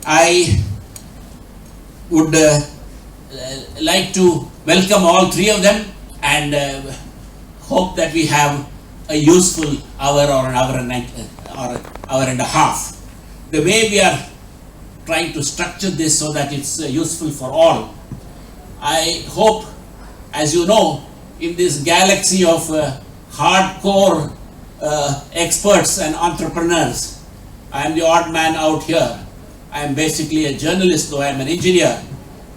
I would like to welcome all three of them and hope that we have a useful hour or an hour and a half. The way we are trying to structure this so that it's useful for all, I hope, as you know, in this galaxy of hardcore experts and entrepreneurs, I am the odd man out here. I am basically a journalist, though I am an engineer.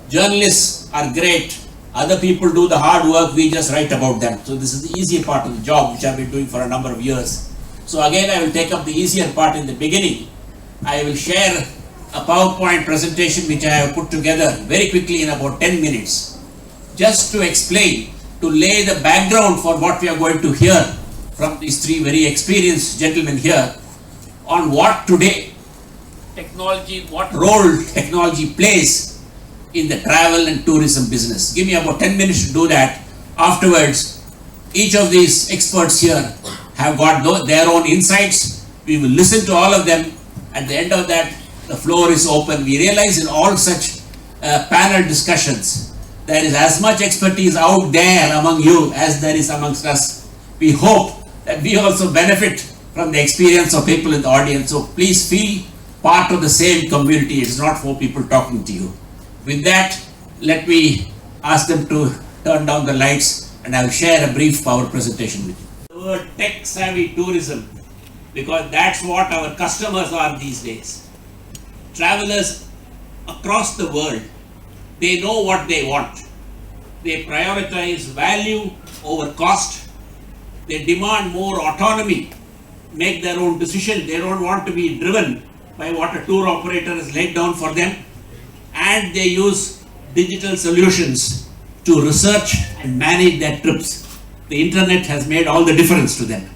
Journalists are great. Other people do the hard work, we just write about them. So this is the easier part of the job, which I have been doing for a number of years. So again, I will take up the easier part in the beginning. I will share a PowerPoint presentation which I have put together very quickly in about 10 minutes. Just to explain, to lay the background for what we are going to hear from these three very experienced gentlemen here on what today technology, what role technology plays in the travel and tourism business. Give me about 10 minutes to do that. Afterwards, each of these experts here have got their own insights. We will listen to all of them. At the end of that, the floor is open. We realize in all such panel discussions, there is as much expertise out there among you as there is amongst us. We hope that we also benefit from the experience of people in the audience. So please feel part of the same community. It's not for people talking to you. With that, let me ask them to turn down the lights and I will share a brief power presentation with you. The word tech-savvy tourism, because that's what our customers are these days. Travelers across the world, they know what they want. They prioritize value over cost. They demand more autonomy, make their own decision. They don't want to be driven by what a tour operator has laid down for them. And they use digital solutions to research and manage their trips. The internet has made all the difference to them.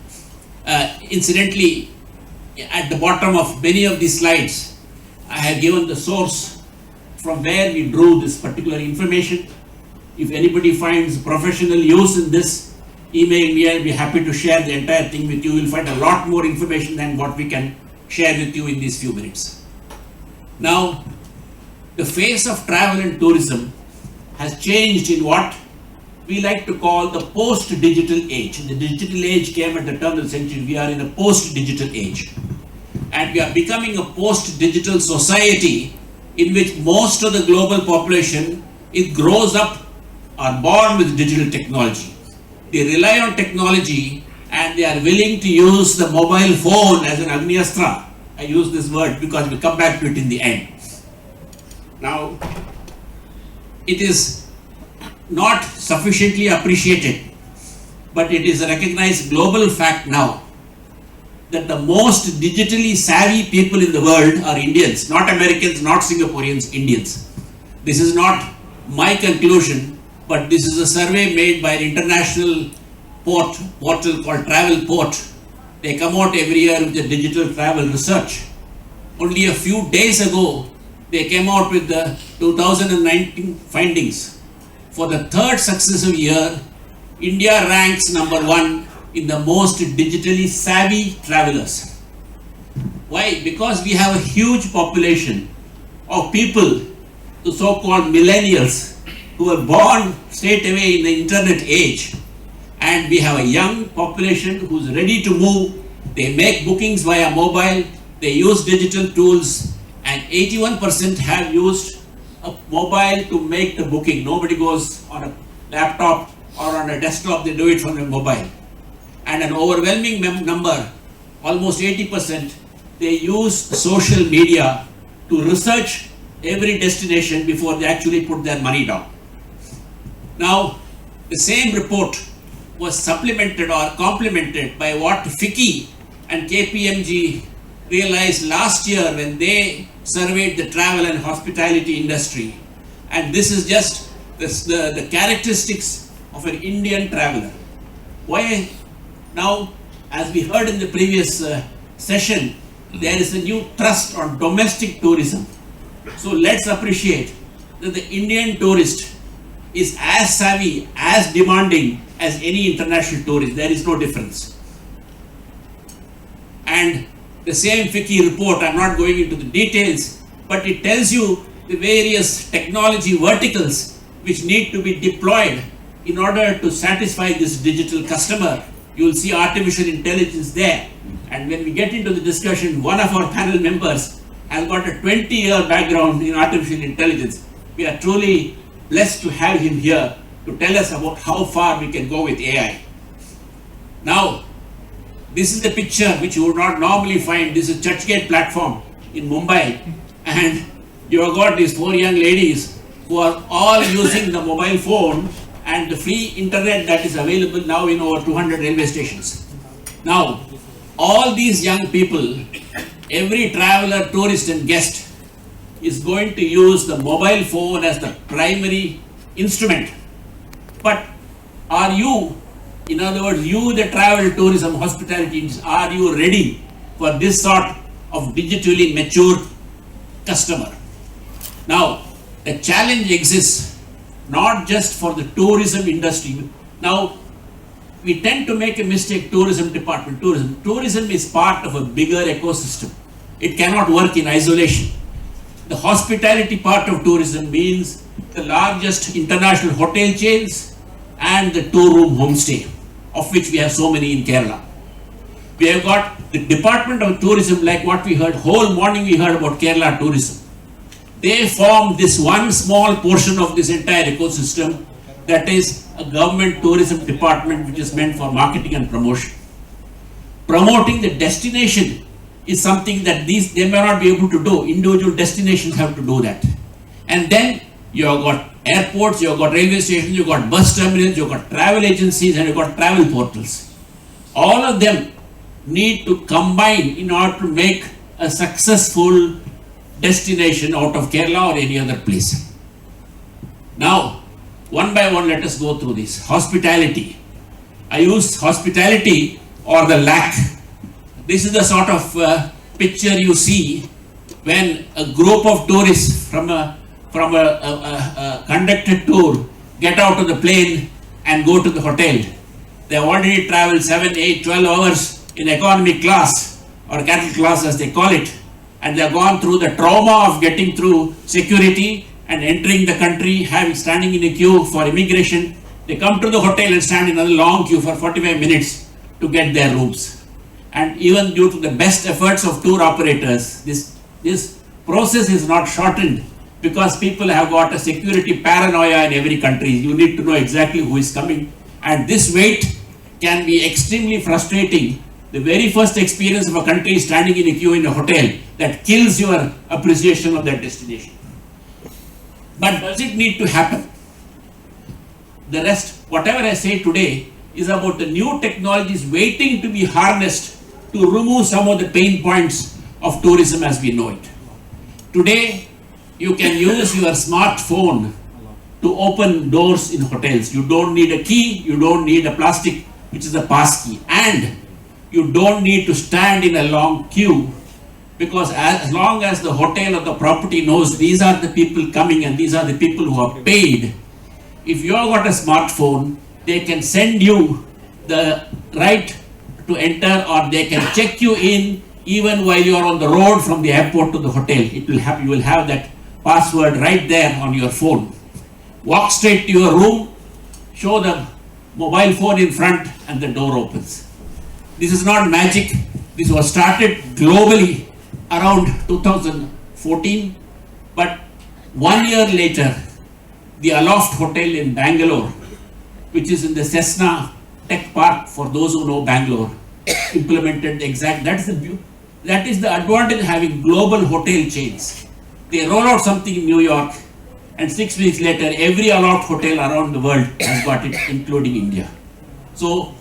Incidentally, at the bottom of many of these slides, I have given the source from where we drew this particular information. If anybody finds professional use in this, email me. I'll be happy to share the entire thing with you. You'll find a lot more information than what we can share with you in these few minutes. Now, the face of travel and tourism has changed in what we like to call the post-digital age. The digital age came at the turn of the century. We are in a post-digital age. And we are becoming a post-digital society in which most of the global population, it grows up, are born with digital technology. They rely on technology and they are willing to use the mobile phone as an agniastra. I use this word because we'll come back to it in the end. Now, it is not sufficiently appreciated, but it is a recognized global fact now that the most digitally savvy people in the world are Indians, not Americans, not Singaporeans, Indians. This is not my conclusion, but this is a survey made by an international portal called Travelport. They come out every year with the digital travel research. Only a few days ago, they came out with the 2019 findings. For the third successive year, India ranks number 1 in the most digitally savvy travelers. Why? Because we have a huge population of people, the so-called millennials, who were born straight away in the internet age. And we have a young population who's ready to move. They make bookings via mobile. They use digital tools. And 81% have used a mobile to make the booking. Nobody goes on a laptop or on a desktop. They do it from a mobile. And an overwhelming number, almost 80%, they use social media to research every destination before they actually put their money down. Now, the same report was supplemented or complemented by what FICCI and KPMG realized last year when they surveyed the travel and hospitality industry. And this is just the characteristics of an Indian traveler. Why? Now, as we heard in the previous session, there is a new thrust on domestic tourism. So let's appreciate that the Indian tourist is as savvy, as demanding as any international tourist. There is no difference. And the same FICCI report, I'm not going into the details, but it tells you the various technology verticals which need to be deployed in order to satisfy this digital customer. You will see artificial intelligence there. And when we get into the discussion, one of our panel members has got a 20-year background in artificial intelligence. We are truly blessed to have him here to tell us about how far we can go with AI. Now, this is the picture which you would not normally find. This is Churchgate platform in Mumbai, and you have got these 4 young ladies who are all using the mobile phone and the free internet that is available now in over 200 railway stations. Now, all these young people, every traveler, tourist and guest is going to use the mobile phone as the primary instrument. But are you, in other words, you the travel, tourism, hospitality, are you ready for this sort of digitally mature customer? Now, the challenge exists not just for the tourism industry. Now, we tend to make a mistake, tourism department, tourism is part of a bigger ecosystem. It cannot work in isolation. The hospitality part of tourism means the largest international hotel chains and the two-room homestay, of which we have so many in Kerala. We have got the Department of Tourism, like what we heard, whole morning we heard about Kerala tourism. They form this one small portion of this entire ecosystem, that is a government tourism department which is meant for marketing and promotion. Promoting the destination is something that they may not be able to do. Individual destinations have to do that. And then you have got airports, you have got railway stations, you have got bus terminals, you have got travel agencies, and you have got travel portals. All of them need to combine in order to make a successful destination out of Kerala or any other place. Now, one by one, let us go through this. Hospitality. I use hospitality or the lack. This is the sort of picture you see when a group of tourists from a conducted tour get out of the plane and go to the hotel. They have already traveled 7, 8, 12 hours in economy class or cattle class as they call it, and they have gone through the trauma of getting through security and entering the country, standing in a queue for immigration. They come to the hotel and stand in a long queue for 45 minutes to get their rooms. And even due to the best efforts of tour operators, this process is not shortened because people have got a security paranoia in every country. You need to know exactly who is coming. And this wait can be extremely frustrating. The very first experience of a country standing in a queue in a hotel that kills your appreciation of that destination. But does it need to happen? The rest, whatever I say today, is about the new technologies waiting to be harnessed to remove some of the pain points of tourism as we know it. Today, you can use your smartphone to open doors in hotels. You don't need a key, you don't need a plastic, which is a pass key, and you don't need to stand in a long queue, because as long as the hotel or the property knows these are the people coming and these are the people who are paid, if you have got a smartphone, they can send you the right to enter, or they can check you in even while you are on the road from the airport to the hotel. It will have, you will have that password right there on your phone. Walk straight to your room, show the mobile phone in front, and the door opens. This is not magic. This was started globally around 2014, but 1 year later, the Aloft Hotel in Bangalore, which is in the Cessna Tech Park, for those who know Bangalore, implemented the exact, that is the advantage of having global hotel chains. They roll out something in New York, and 6 weeks later, every Aloft hotel around the world has got it, including India. So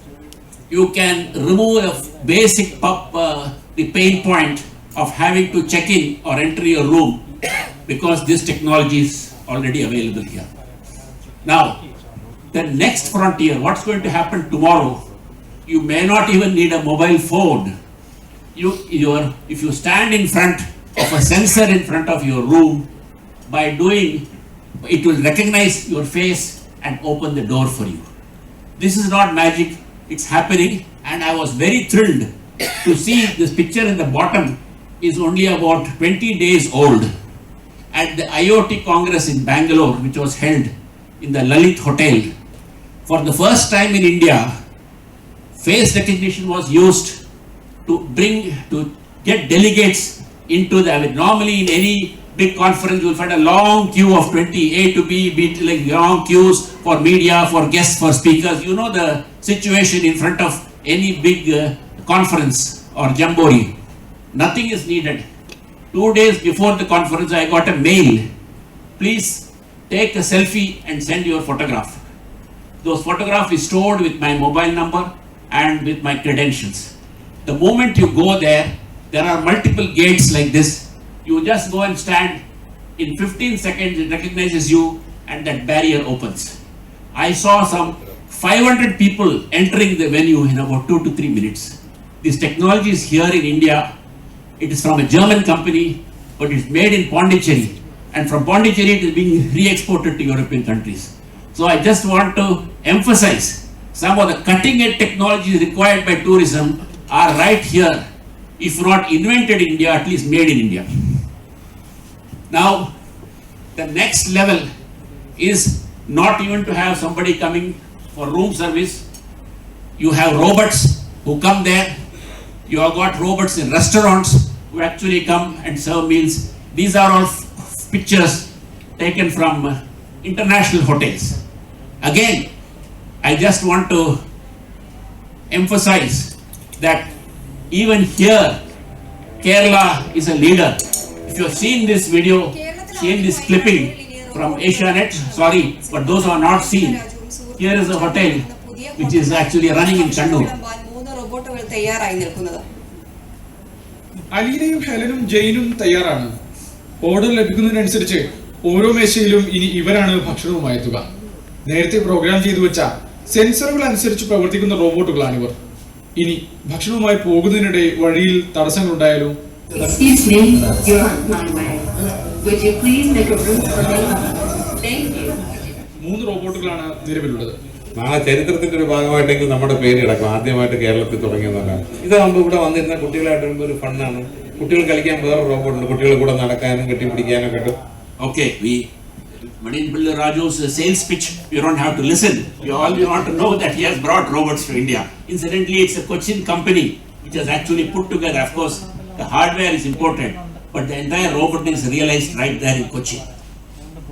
you can remove the basic the pain point of having to check in or enter your room, because this technology is already available here. Now, the next frontier, what's going to happen tomorrow? You may not even need a mobile phone. If you stand in front of a sensor in front of your room, by doing, it will recognize your face and open the door for you. This is not magic, it's happening, and I was very thrilled to see this picture in the bottom is only about 20 days old. at the IoT Congress in Bangalore, which was held in the Lalit Hotel. For the first time in India, face recognition was used to get delegates into the, normally in any big conference you will find a long queue of 20 A to B, like long queues for media, for guests, for speakers. You know the situation in front of any big conference or jamboree. Nothing is needed. 2 days before the conference, I got a mail. Please take a selfie and send your photograph. Those photographs is stored with my mobile number and with my credentials. The moment you go there, there are multiple gates like this. You just go and stand. In 15 seconds, it recognizes you and that barrier opens. I saw some 500 people entering the venue in about 2 to 3 minutes. This technology is here in India. It is from a German company, but it's made in Pondicherry. And from Pondicherry, it is being re-exported to European countries. So I just want to emphasize some of the cutting-edge technologies required by tourism are right here. If not invented in India, at least made in India. Now, the next level is not even to have somebody coming for room service. You have robots who come there. You have got robots in restaurants who actually come and serve meals. These are all pictures taken from international hotels. Again, I just want to emphasize that even here, Kerala is a leader. If you have seen this video, seen this clipping from Asianet, sorry, but those who are not seen, here is a hotel which is actually running in Kannur. അലീനയും ഹെലനും ജെയിനും തയ്യാറാണ്. Order ലഭിക്കുന്നതിനനുസരിച്ച് ഓരോ മേശയിലും ഇനി ഇവരാണ് ഭക്ഷണവുമായി എത്തുക. നേരത്തെ programme ചെയ്തു വെച്ച സെൻസറുകൾ അനുസരിച്ച് പ്രവർത്തിക്കുന്ന റോബോട്ടുകളാണിവർ. ഇനി ഭക്ഷണവുമായി പോകുന്നതിനിടെ വഴിയിൽ തടസ്സങ്ങളുണ്ടായാലോ? മൂന്ന് റോബോട്ടുകളാണ് നിലവിലുള്ളത്. നാളെ ചരിത്രത്തിന്റെ ഒരു ഭാഗമായിട്ടെങ്കിൽ നമ്മുടെ പേര് കിടക്കും. ആദ്യമായിട്ട് കേരളത്തിൽ തുടങ്ങിയതാണ്. ഇതാകുമ്പോൾ ഇവിടെ വന്നിരുന്ന കുട്ടികളായിട്ട് വരുമ്പോൾ ഒരു ഫണ്ണാണ്. കുട്ടികൾ കളിക്കാൻ വേറെ റോബോട്ടുണ്ട്. കുട്ടികൾ കൂടെ നടക്കാനും കെട്ടിപ്പിടിക്കാനും ഒക്കെ. Okay, Madin Raju's sales pitch, you don't have to listen. You all want to know that he has brought robots to India. Incidentally, it's a Cochin company which has actually put together. Of course, the hardware is imported, but the entire robot is realized right there in Cochin.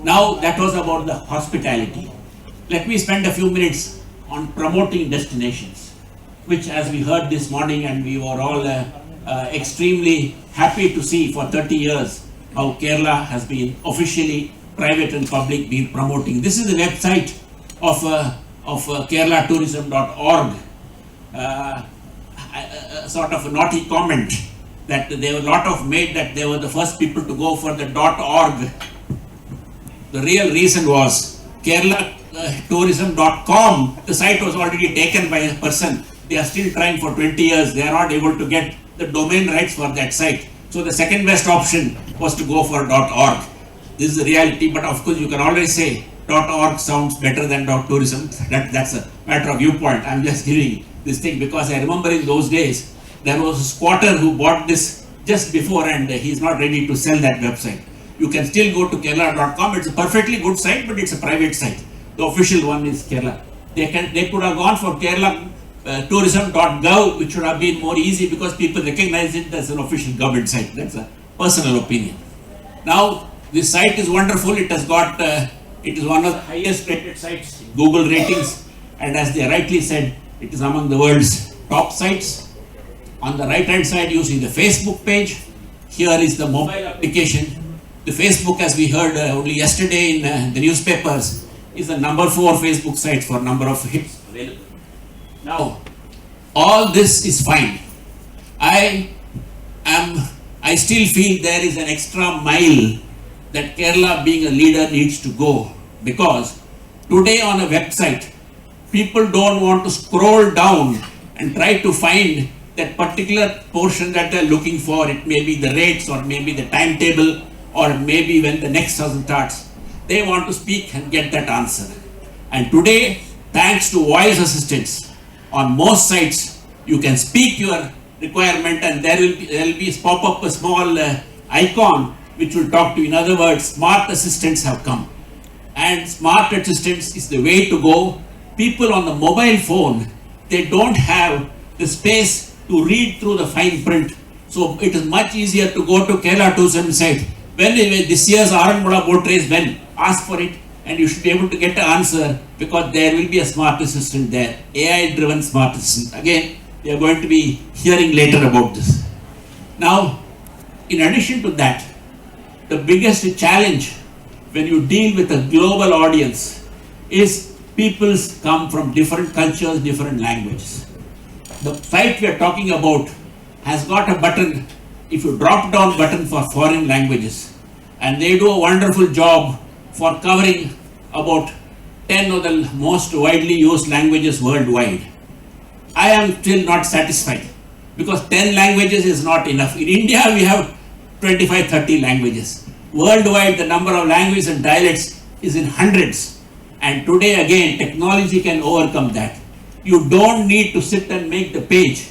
Now, that was about the hospitality. Let me spend a few minutes on promoting destinations, which, as we heard this morning, and we were all extremely happy to see for 30 years how Kerala has been officially, private and public, been promoting. This is the website of kerelatourism.org. Sort of a naughty comment that there were a lot of made that they were the first people to go for the .org. The real reason was kerelatourism.com. The site was already taken by a person. They are still trying for 20 years. They are not able to get the domain rights for that site. So the second best option was to go for .org. This is the reality, but of course you can always say .org sounds better than .tourism. That's a matter of viewpoint. I'm just giving this thing because I remember in those days there was a squatter who bought this just before and he's not ready to sell that website. You can still go to kerala.com. It's a perfectly good site, but it's a private site. The official one is Kerala. They could have gone for kerelatourism.gov, which would have been more easy because people recognize it as an official government site. That's a personal opinion. Now, this site is wonderful. It has got, it is one of the highest rated sites, Google ratings, and as they rightly said, it is among the world's top sites. On the right hand side, you see the Facebook page. Here is the mobile application. The Facebook, as we heard only yesterday in the newspapers, is the number 4 Facebook site for number of hits available. Now, all this is fine. I still feel there is an extra mile that Kerala, being a leader, needs to go, because today on a website, people don't want to scroll down and try to find that particular portion that they're looking for. It may be the rates, or maybe the timetable, or maybe when the next season starts. They want to speak and get that answer. And today, thanks to voice assistants, on most sites, you can speak your requirement and there will be pop up a small icon which will talk to you. In other words, smart assistants have come. And smart assistants is the way to go. People on the mobile phone, they don't have the space to read through the fine print. So it is much easier to go to Kerala Tourism site. When this year's Aranmula boat race, when ask for it, and you should be able to get an answer, because there will be a smart assistant there, AI driven smart assistant. Again, we are going to be hearing later about this. Now, in addition to that, the biggest challenge when you deal with a global audience is people come from different cultures, different languages. The site we are talking about has got a button, if you drop down button for foreign languages, and they do a wonderful job for covering about 10 of the most widely used languages worldwide. I am still not satisfied, because 10 languages is not enough. In India we have 25-30 languages. Worldwide the number of languages and dialects is in hundreds, and today again technology can overcome that. You don't need to sit and make the page.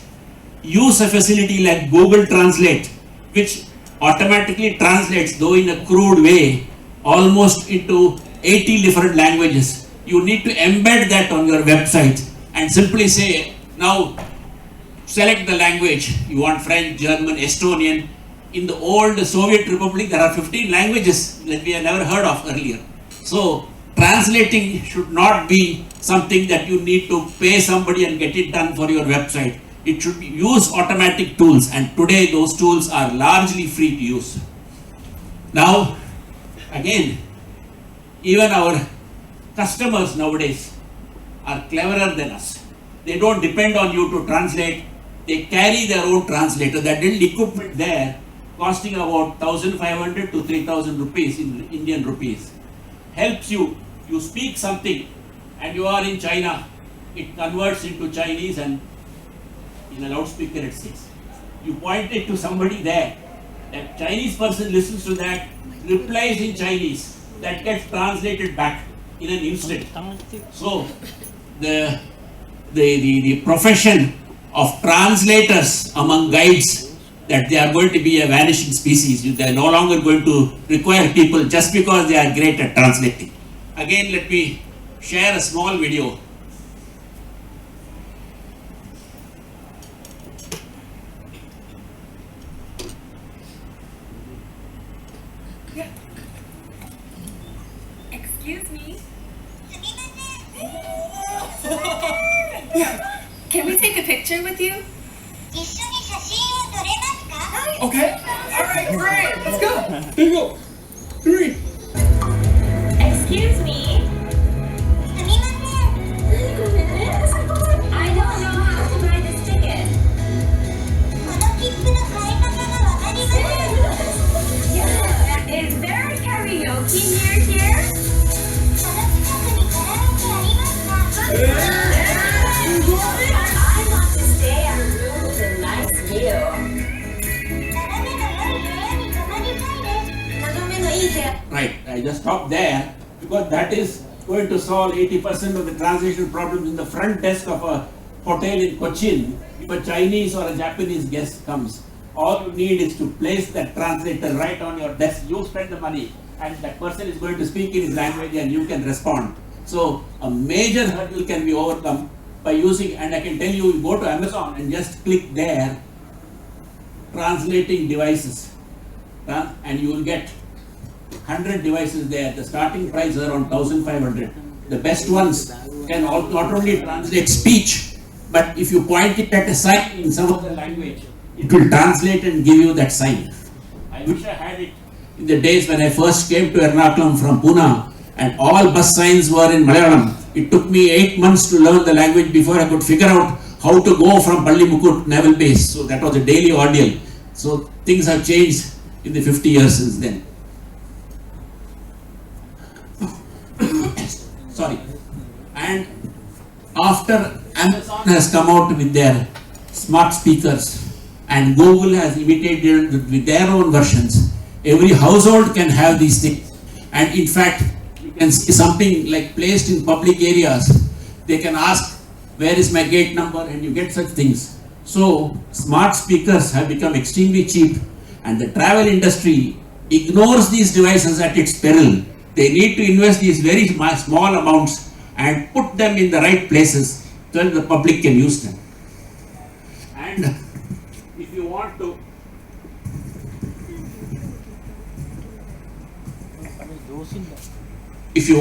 Use a facility like Google Translate, which automatically translates, though in a crude way, almost into 80 different languages. You need to embed that on your website and simply say, now select the language. You want French, German, Estonian. In the old Soviet Republic, there are 15 languages that we have never heard of earlier. So translating should not be something that you need to pay somebody and get it done for your website. It should use automatic tools, and today those tools are largely free to use. Now, again, even our customers nowadays are cleverer than us. They don't depend on you to translate. They carry their own translator. That little equipment there costing about 1,500 to 3,000 rupees in Indian rupees helps you. You speak something and you are in China, it converts into Chinese and in a loudspeaker it says. You point it to somebody there, that Chinese person listens to that, replies in Chinese, that gets translated back in an instant. So the profession of translators among guides, that they are going to be a vanishing species. They are no longer going to require people just because they are great at translating. Again, let me share a small video. Excuse me. Can we take a picture with you? Okay. All right, great. Let's go. There you go. 3. Excuse me. I don't know how to buy this ticket. Yeah. Is there a karaoke near here? I want to stay at a room with a nice view. Right, I just stopped there because that is going to solve 80% of the translation problems in the front desk of a hotel in Cochin. If a Chinese or a Japanese guest comes, all you need is to place that translator right on your desk. You spend the money and that person is going to speak in his language and you can respond. So a major hurdle can be overcome by using, and I can tell you, you go to Amazon and just click there, translating devices, and you will get 100 devices there. The starting price is around 1,500. The best ones can not only translate speech, but if you point it at a sign in some other language, it will translate and give you that sign. I wish I had it in the days when I first came to Ernakulam from Pune, and all bus signs were in Malayalam. It took me 8 months to learn the language before I could figure out how to go from Pallimukut Naval Base. So that was a daily ordeal. So things have changed in the 50 years since then. Sorry. And after Amazon has come out with their smart speakers and Google has imitated with their own versions, every household can have these things. And in fact, you can see something like placed in public areas. They can ask, where is my gate number? And you get such things. So smart speakers have become extremely cheap, and the travel industry ignores these devices at its peril. They need to invest these very small amounts and put them in the right places so that the public can use them. And if you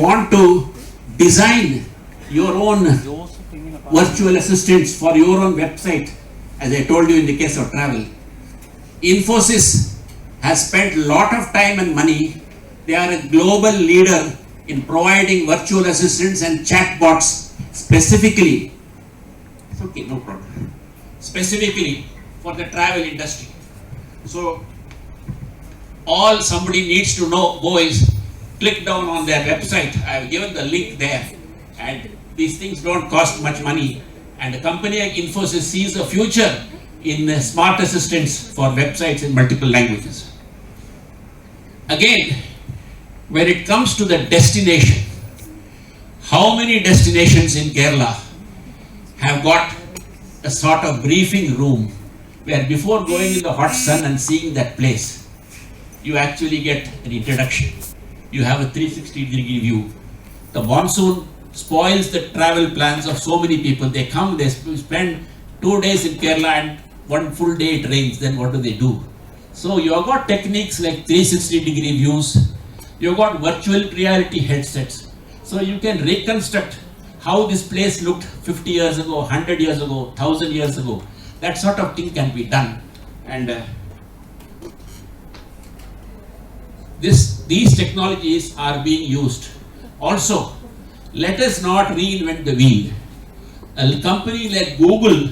want to design your own virtual assistants for your own website, as I told you in the case of travel, Infosys has spent a lot of time and money. They are a global leader in providing virtual assistants and chatbots specifically. It's okay, no problem. Specifically for the travel industry. So all somebody needs to know is click down on their website. I have given the link there, and these things don't cost much money. And a company like Infosys sees a future in smart assistants for websites in multiple languages. Again, when it comes to the destination, how many destinations in Kerala have got a sort of briefing room where before going in the hot sun and seeing that place, you actually get an introduction. You have a 360-degree view. The monsoon spoils the travel plans of so many people. They come, they spend 2 days in Kerala and 1 full day it rains, then what do? So you have got techniques like 360-degree views. You have got virtual reality headsets. So you can reconstruct how this place looked 50 years ago, 100 years ago, 1000 years ago. That sort of thing can be done. And these technologies are being used. Also, let us not reinvent the wheel. A company like Google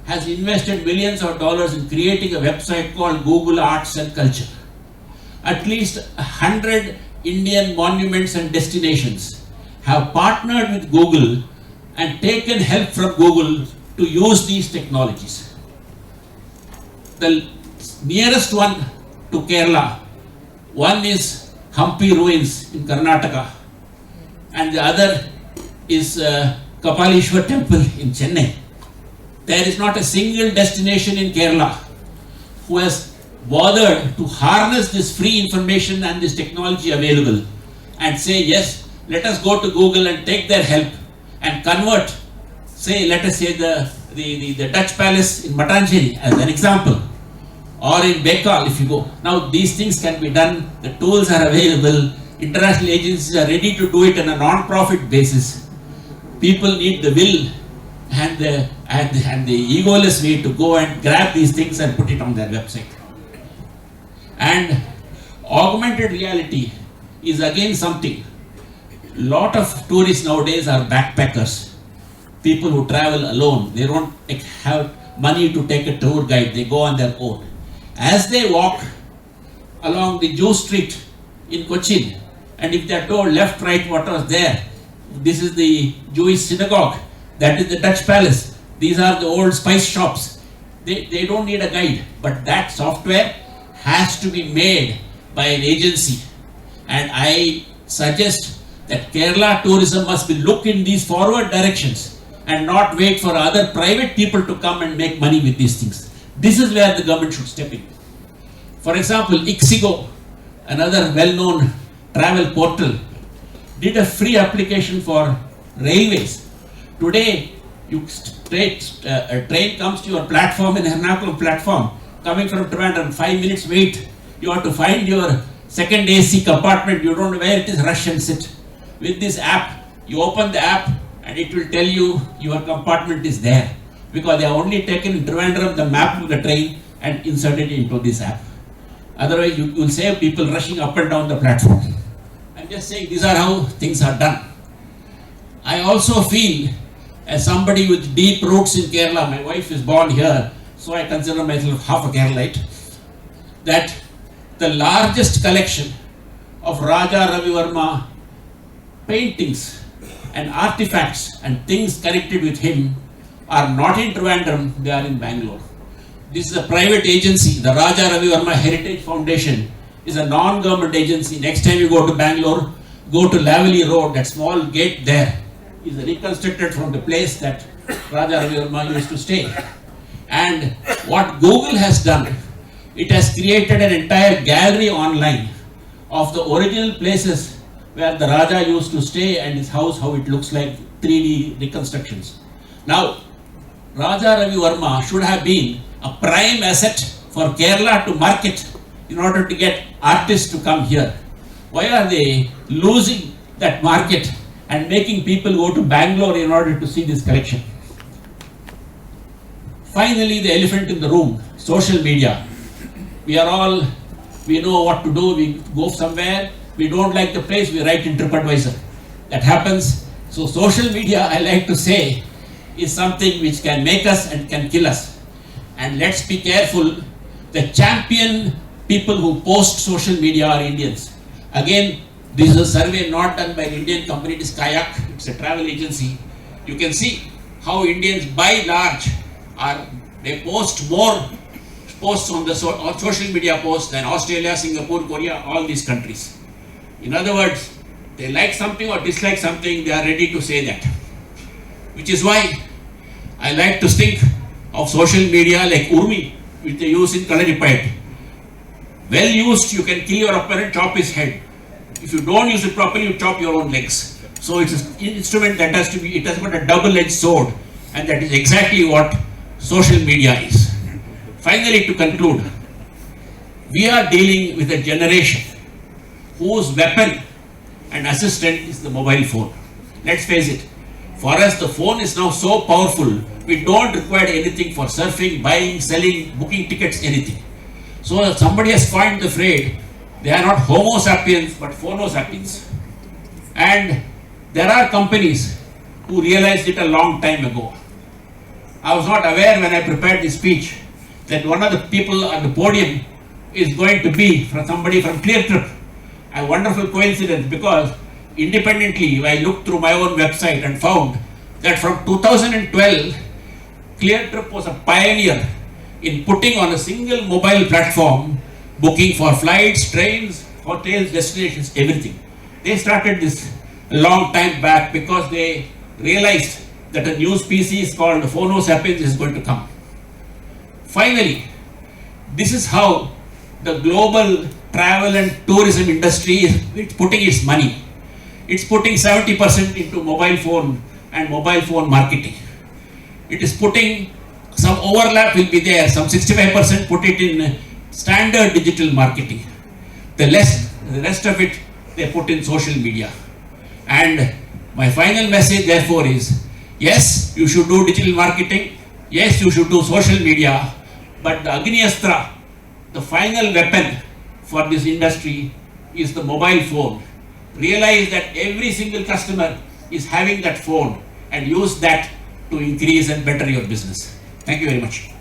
has invested millions of dollars in creating a website called Google Arts and Culture. At least 100 Indian monuments and destinations have partnered with Google and taken help from Google to use these technologies. The nearest one to Kerala, one is Hampi ruins in Karnataka, and the other is Kapalishwar temple in Chennai. There is not a single destination in Kerala who has bothered to harness this free information and this technology available and say, yes, let us go to Google and take their help and convert, say, let us say the Dutch Palace in Matancheri as an example, or in Bekal if you go. Now these things can be done, the tools are available, international agencies are ready to do it on a non-profit basis. People need the will and the egoless way to go and grab these things and put it on their website. And augmented reality is again something. Lot of tourists nowadays are backpackers, people who travel alone. They don't have money to take a tour guide, they go on their own. As they walk along the Jew street in Cochin, and if they are told left, right, what was there, this is the Jewish synagogue, that is the Dutch Palace, these are the old spice shops, they don't need a guide. But that software has to be made by an agency, and I suggest that Kerala tourism must be look in these forward directions and not wait for other private people to come and make money with these things. This is where the government should step in. For example, Ixigo, another well-known travel portal, did a free application for railways. Today, a train comes to your platform in Ernakulam platform, coming from Trivandrum, 5 minutes wait. You have to find your second AC compartment, you don't know where it is, rush and sit. With this app, you open the app and it will tell you your compartment is there, because they have only taken in Trivandrum the map of the train and inserted it into this app. Otherwise, you will save people rushing up and down the platform. I'm just saying these are how things are done. I also feel, as somebody with deep roots in Kerala, my wife is born here, so I consider myself half a Keralite, that the largest collection of Raja Ravi Verma paintings and artifacts and things connected with him are not in Trivandrum, they are in Bangalore. This is a private agency. The Raja Ravi Verma Heritage Foundation is a non-government agency. Next time you go to Bangalore, go to Lavely Road, that small gate there is reconstructed from the place that Raja Ravi Verma used to stay. And what Google has done It has created an entire gallery online of the original places where the Raja used to stay and his house, how it looks like 3D reconstructions. Now, Raja Ravi Verma should have been a prime asset for Kerala to market in order to get artists to come here. Why are they losing that market and making people go to Bangalore in order to see this collection? Finally, the elephant in the room, social media. We know what to do, we go somewhere, we don't like the place, we write in TripAdvisor. That happens. So social media, I like to say, is something which can make us and can kill us. And let's be careful, the champion people who post social media are Indians. Again, this is a survey not done by an Indian company, it is Kayak, it's a travel agency. You can see how Indians by large they post more posts on the social media posts than Australia, Singapore, Korea, all these countries. In other words, they like something or dislike something, they are ready to say that. Which is why I like to think of social media like Urmi, which they use in Kalaripayat. Well used, you can kill your opponent, chop his head. If you don't use it properly, you chop your own legs. So it's an instrument that it has got a double-edged sword, and that is exactly what social media is. Finally, to conclude, we are dealing with a generation whose weapon and assistant is the mobile phone. Let's face it, for us the phone is now so powerful, we don't require anything for surfing, buying, selling, booking tickets, anything. So somebody has coined the phrase, they are not homo sapiens but phono sapiens. And there are companies who realized it a long time ago. I was not aware when I prepared this speech that one of the people on the podium is going to be from somebody from ClearTrip. A wonderful coincidence, because independently I looked through my own website and found that from 2012 ClearTrip was a pioneer in putting on a single mobile platform booking for flights, trains, hotels, destinations, everything. They started this a long time back because they realized that a new species called Phono sapiens is going to come. Finally, this is how the global travel and tourism industry is putting its money. It's putting 70% into mobile phone and mobile phone marketing. It is putting, some overlap will be there, some 65% put it in standard digital marketing. The rest of it they put in social media. And my final message therefore is, yes, you should do digital marketing, yes, you should do social media, but the Agniastra, the final weapon for this industry is the mobile phone. Realize that every single customer is having that phone and use that to increase and better your business. Thank you very much.